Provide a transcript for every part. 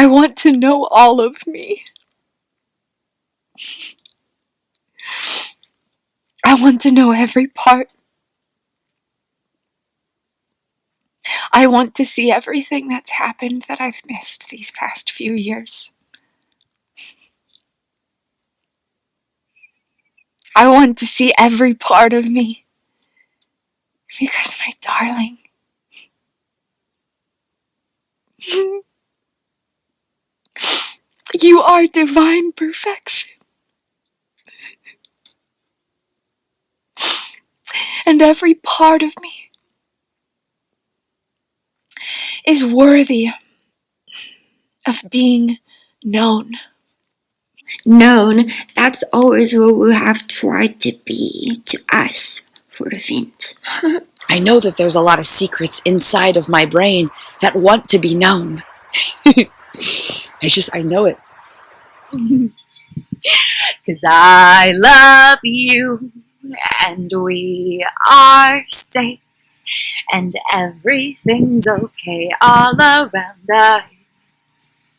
I want to know all of me. I want to know every part. I want to see everything that's happened that I've missed these past few years. I want to see every part of me. Because, my darling, you are divine perfection. And every part of me is worthy of being known. Known, that's always what we have tried to be to us for the things. I know that there's a lot of secrets inside of my brain that want to be known. I know it. 'Cause I love you, and we are safe, and everything's okay all around us.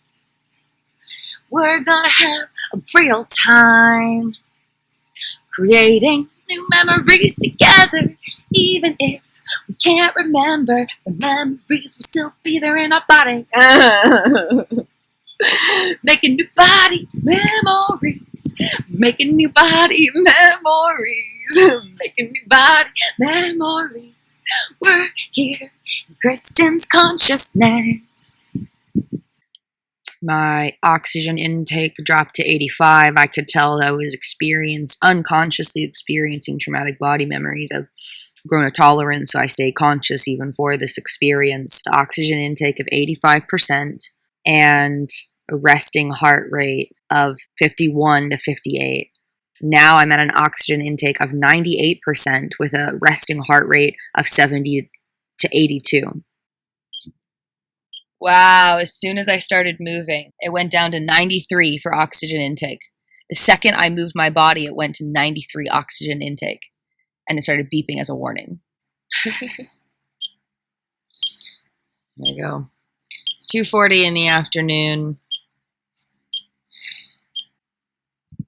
We're gonna have a real time, creating new memories together. Even if we can't remember, the memories will still be there in our body. Making new body memories. Making new body memories. Making new body memories. We're here in Kristin's consciousness. My oxygen intake dropped to 85. I could tell I was unconsciously experiencing traumatic body memories. I've grown a tolerance, so I stay conscious even for this experience. The oxygen intake of 85% and a resting heart rate of 51 to 58. Now I'm at an oxygen intake of 98% with a resting heart rate of 70 to 82. Wow, as soon as I started moving, it went down to 93 for oxygen intake. The second I moved my body, it went to 93 oxygen intake. And it started beeping as a warning. There you go. It's 2:40 in the afternoon.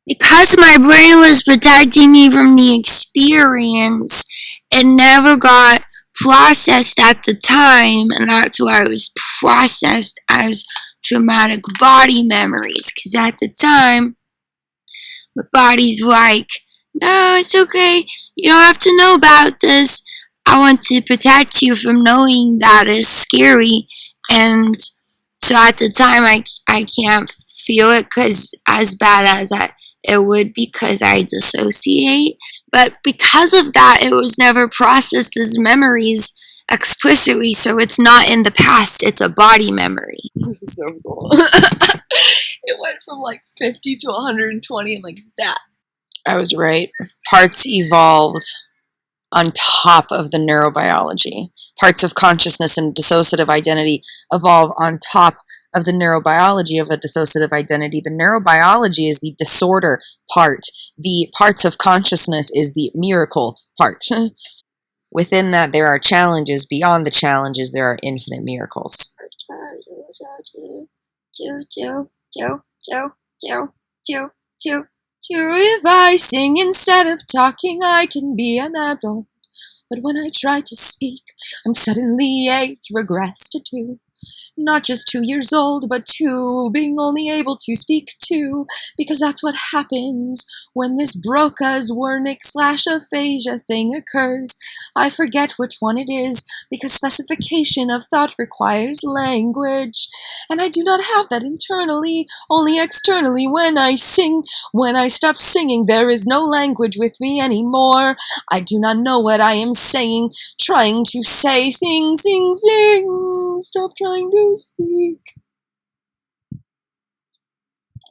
Because my brain was protecting me from the experience, it never got processed at the time, and that's why it was processed as traumatic body memories. Because at the time, my body's like, no, it's okay, you don't have to know about this. I want to protect you from knowing that it's scary. And so at the time, I can't feel it because as bad as it would, because I dissociate. But because of that, it was never processed as memories explicitly, so it's not in the past, it's a body memory. This is so cool. It went from like 50 to 120 and like that. I was right. Parts evolved on top of the neurobiology. Parts of consciousness and dissociative identity evolve on top of the neurobiology of a dissociative identity. The neurobiology is the disorder part. The parts of consciousness is the miracle part. Within that, there are challenges. Beyond the challenges, there are infinite miracles. If I sing instead of talking, I can be an adult. But when I try to speak, I'm suddenly age regressed to 2. Not just 2 years old, but 2, being only able to speak 2, because that's what happens when this Broca's Wernicke/aphasia thing occurs. I forget which one it is, because specification of thought requires language, and I do not have that internally, only externally when I sing. When I stop singing, there is no language with me anymore. I do not know what I am saying, trying to say, sing, sing, sing, stop trying to speak.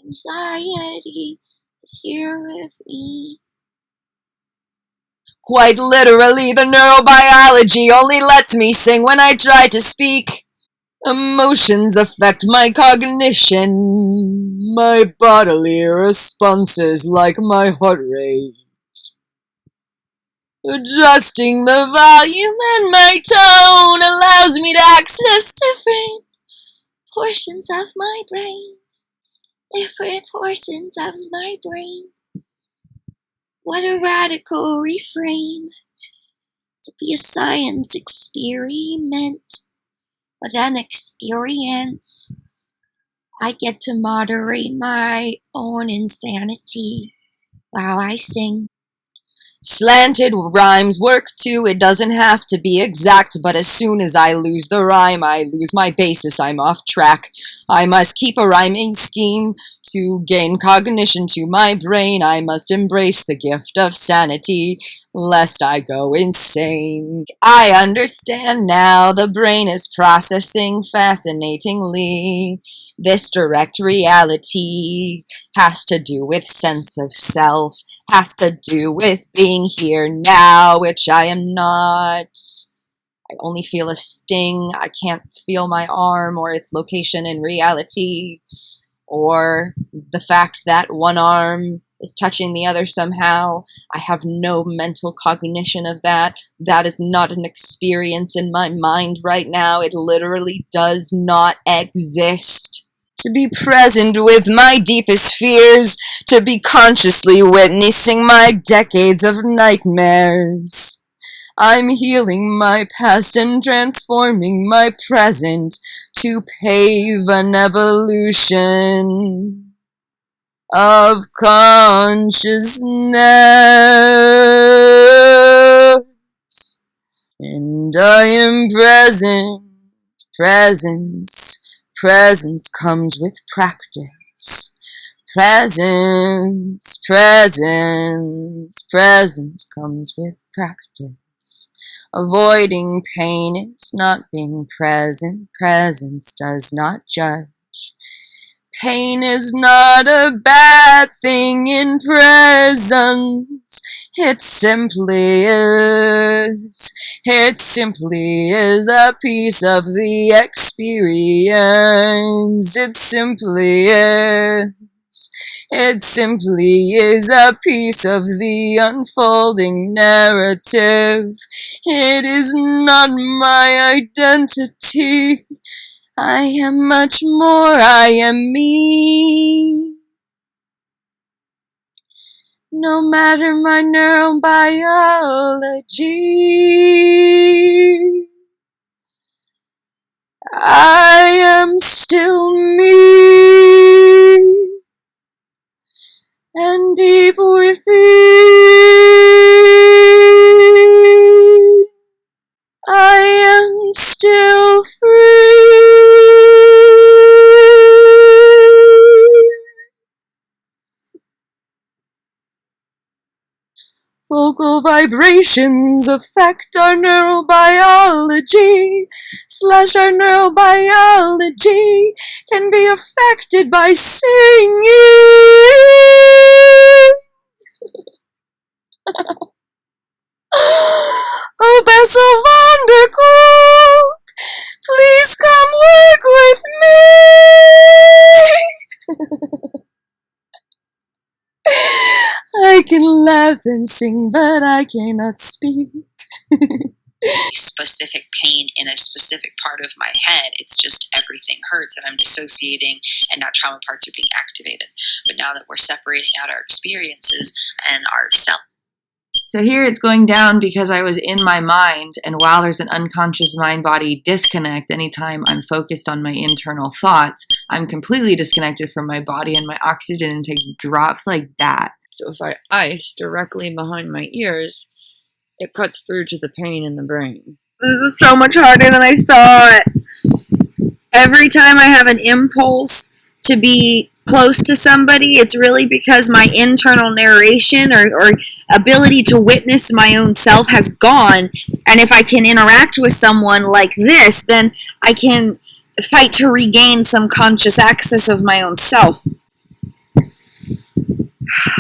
Anxiety is here with me. Quite literally, the neurobiology only lets me sing when I try to speak. Emotions affect my cognition, my bodily responses like my heart rate. Adjusting the volume and my tone allows me to access different portions of my brain. Different portions of my brain. What a radical reframe. To be a science experiment. What an experience. I get to moderate my own insanity while I sing. Slanted rhymes work too, it doesn't have to be exact, but as soon as I lose the rhyme, I lose my basis, I'm off track. I must keep a rhyming scheme to gain cognition to my brain. I must embrace the gift of sanity, lest I go insane. I understand now, the brain is processing fascinatingly. This direct reality has to do with sense of self, has to do with being here now, which I am not. I only feel a sting. I can't feel my arm or its location in reality, or the fact that one arm is touching the other somehow. I have no mental cognition of that. That is not an experience in my mind right now. It literally does not exist. To be present with my deepest fears, to be consciously witnessing my decades of nightmares. I'm healing my past and transforming my present to pave an evolution of consciousness. And I am present. Presence comes with practice. Presence comes with practice. Avoiding pain is not being present. Presence does not judge. Pain is not a bad thing in presence. It simply is. It simply is a piece of the experience. It simply is. It simply is a piece of the unfolding narrative. It is not my identity. I am much more, I am me. No matter my neurobiology, I am still me. And deep within, I am still free. Vocal vibrations affect our neurobiology, / our neurobiology can be affected by singing. Oh, Bessel van der Kolk, please come work with me. I can laugh and sing, but I cannot speak. Specific pain in a specific part of my head. It's just everything hurts and I'm dissociating and now trauma parts are being activated. But now that we're separating out our experiences and our self. So here it's going down because I was in my mind, and while there's an unconscious mind-body disconnect, anytime I'm focused on my internal thoughts, I'm completely disconnected from my body and my oxygen intake drops like that. So if I ice directly behind my ears, it cuts through to the pain in the brain. This is so much harder than I thought. Every time I have an impulse to be close to somebody, it's really because my internal narration or ability to witness my own self has gone. And if I can interact with someone like this, then I can fight to regain some conscious access of my own self.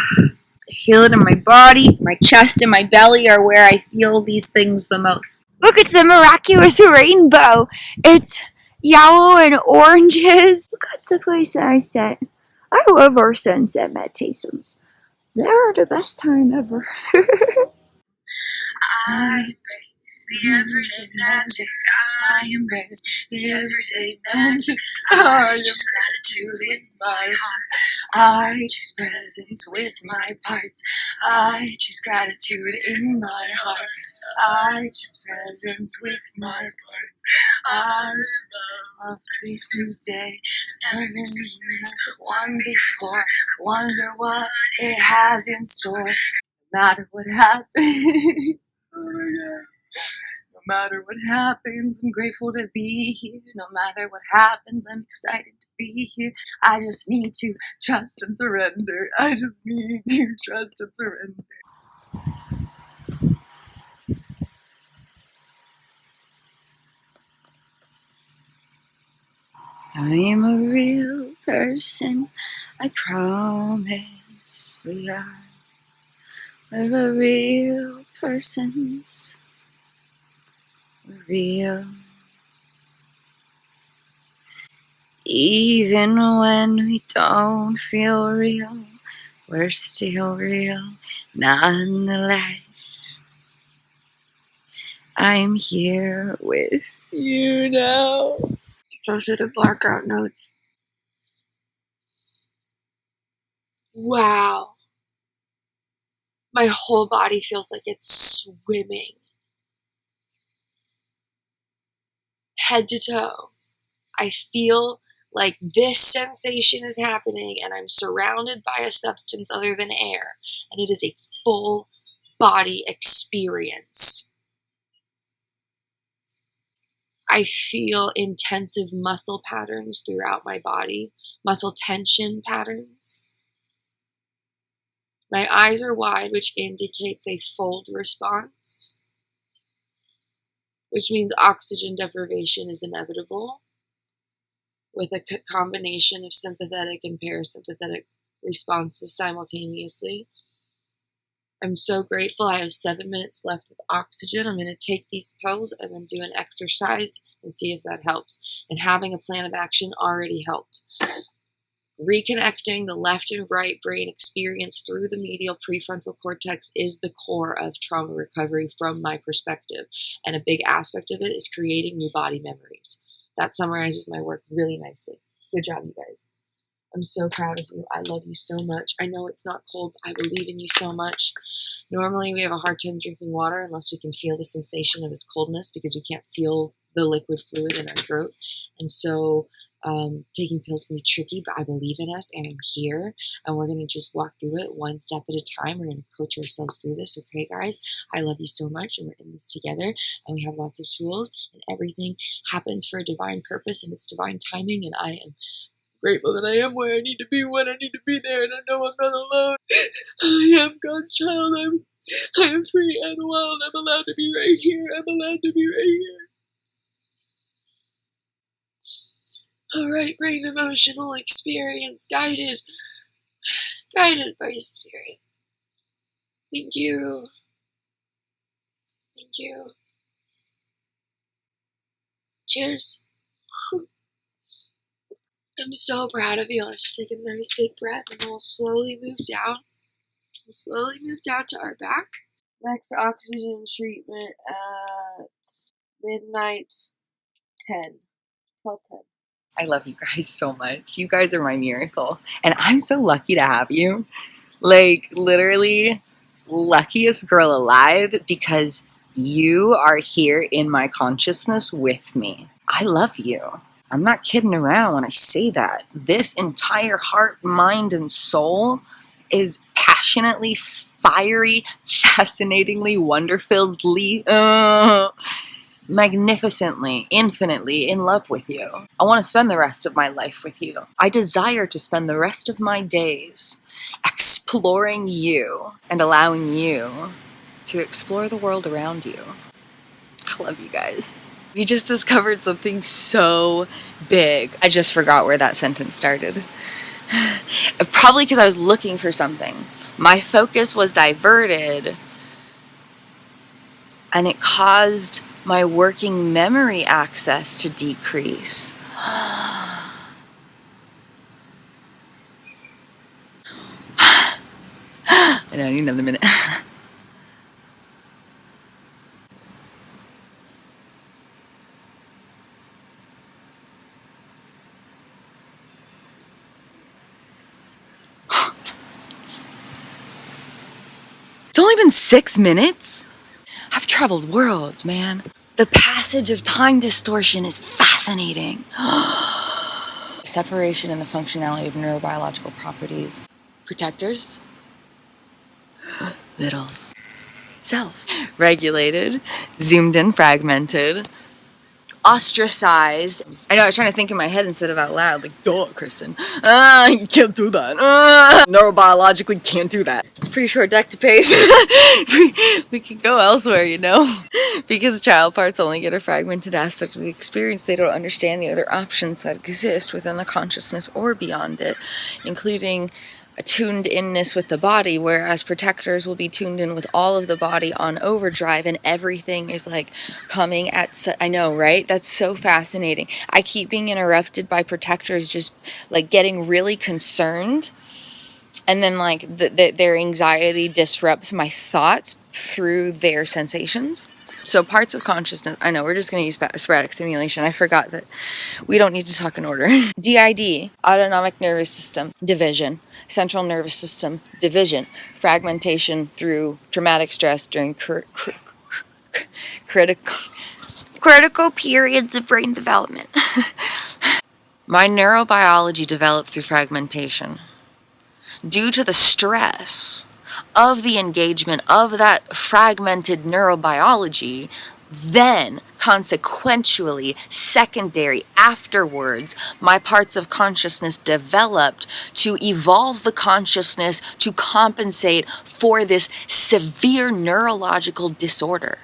I feel it in my body, my chest and my belly are where I feel these things the most. Look, it's a miraculous rainbow. It's yellow and oranges. Look at the place I set. I love our sunset meditations. They're the best time ever. I embrace the everyday magic. I embrace the everyday magic. I choose gratitude in my heart. I choose presence with my parts. I choose gratitude in my heart. I choose presence with my parts. I love this new day. Never seen this one before. I wonder what it has in store. No matter what happens, oh my God. No matter what happens, I'm grateful to be here. No matter what happens, I'm excited to be here. I just need to trust and surrender. I just need to trust and surrender. I am a real person, I promise we are. We're real persons, we're real. Even when we don't feel real, we're still real, nonetheless. I'm here with you now. Associative blackout notes. Wow. My whole body feels like it's swimming. Head to toe. I feel like this sensation is happening and I'm surrounded by a substance other than air. And it is a full body experience. I feel intensive muscle patterns throughout my body, muscle tension patterns. My eyes are wide, which indicates a fold response, which means oxygen deprivation is inevitable, with a combination of sympathetic and parasympathetic responses simultaneously. I'm so grateful. I have 7 minutes left of oxygen. I'm going to take these pills and then do an exercise and see if that helps. And having a plan of action already helped. Reconnecting the left and right brain experience through the medial prefrontal cortex is the core of trauma recovery from my perspective. And a big aspect of it is creating new body memories. That summarizes my work really nicely. Good job, you guys. I'm so proud of you. I love you so much. I know it's not cold, but I believe in you so much. Normally, we have a hard time drinking water unless we can feel the sensation of its coldness because we can't feel the liquid fluid in our throat. And so taking pills can be tricky, but I believe in us and I'm here. And we're going to just walk through it one step at a time. We're going to coach ourselves through this. Okay, guys? I love you so much and we're in this together. And we have lots of tools and everything happens for a divine purpose and it's divine timing. And I am grateful that I am where I need to be when I need to be there, and I know I'm not alone. I am God's child. I am free and wild. I'm allowed to be right here. I'm allowed to be right here. Alright, brain emotional experience guided by spirit. Thank you. Thank you. Cheers. I'm so proud of you. Let's just take a nice big breath and we'll slowly move down. We'll slowly move down to our back. Next oxygen treatment at midnight 12:10. I love you guys so much. You guys are my miracle. And I'm so lucky to have you. Like, literally, luckiest girl alive because you are here in my consciousness with me. I love you. I'm not kidding around when I say that. This entire heart, mind, and soul is passionately, fiery, fascinatingly, wonderfully, magnificently, infinitely in love with you. I want to spend the rest of my life with you. I desire to spend the rest of my days exploring you and allowing you to explore the world around you. I love you guys. We just discovered something so big. I just forgot where that sentence started. Probably because I was looking for something. My focus was diverted and it caused my working memory access to decrease. I know, I need another minute. been 6 minutes? I've traveled worlds, man. The passage of time distortion is fascinating. Separation and the functionality of neurobiological properties. Protectors. Littles. Self. Regulated. Zoomed in, fragmented. Ostracized. I know, I was trying to think in my head instead of out loud. Like, duh, Kristin. You can't do that. Neurobiologically can't do that. It's pretty short deck to pace. we could go elsewhere, you know? Because child parts only get a fragmented aspect of the experience, they don't understand the other options that exist within the consciousness or beyond it, including a tuned inness with the body, whereas protectors will be tuned in with all of the body on overdrive, and everything is like coming at I know, right? That's so fascinating. I keep being interrupted by protectors just like getting really concerned, and then like their anxiety disrupts my thoughts through their sensations. So parts of consciousness, I know, we're just going to use sporadic stimulation. I forgot that we don't need to talk in order. DID, autonomic nervous system, division. Central nervous system, division. Fragmentation through traumatic stress during critical periods of brain development. My neurobiology developed through fragmentation. Due to the stress of the engagement of that fragmented neurobiology, then consequentially, secondary, afterwards, my parts of consciousness developed to evolve the consciousness to compensate for this severe neurological disorder.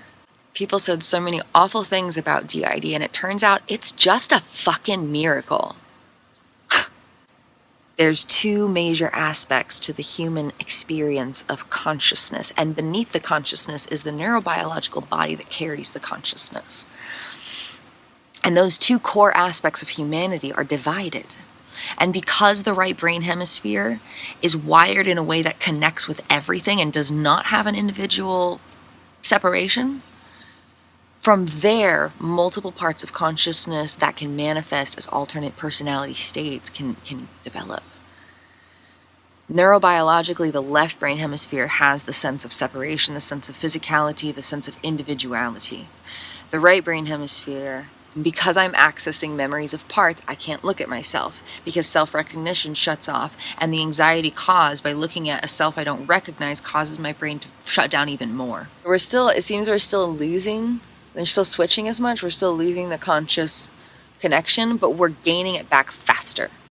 People said so many awful things about DID, and it turns out it's just a fucking miracle. There's two major aspects to the human experience of consciousness, and beneath the consciousness is the neurobiological body that carries the consciousness. And those two core aspects of humanity are divided. And because the right brain hemisphere is wired in a way that connects with everything and does not have an individual separation, from there, multiple parts of consciousness that can manifest as alternate personality states can develop. Neurobiologically, the left brain hemisphere has the sense of separation, the sense of physicality, the sense of individuality. The right brain hemisphere, because I'm accessing memories of parts, I can't look at myself because self-recognition shuts off, and the anxiety caused by looking at a self I don't recognize causes my brain to shut down even more. It seems we're still losing. They're still switching as much. We're still losing the conscious connection, but we're gaining it back faster.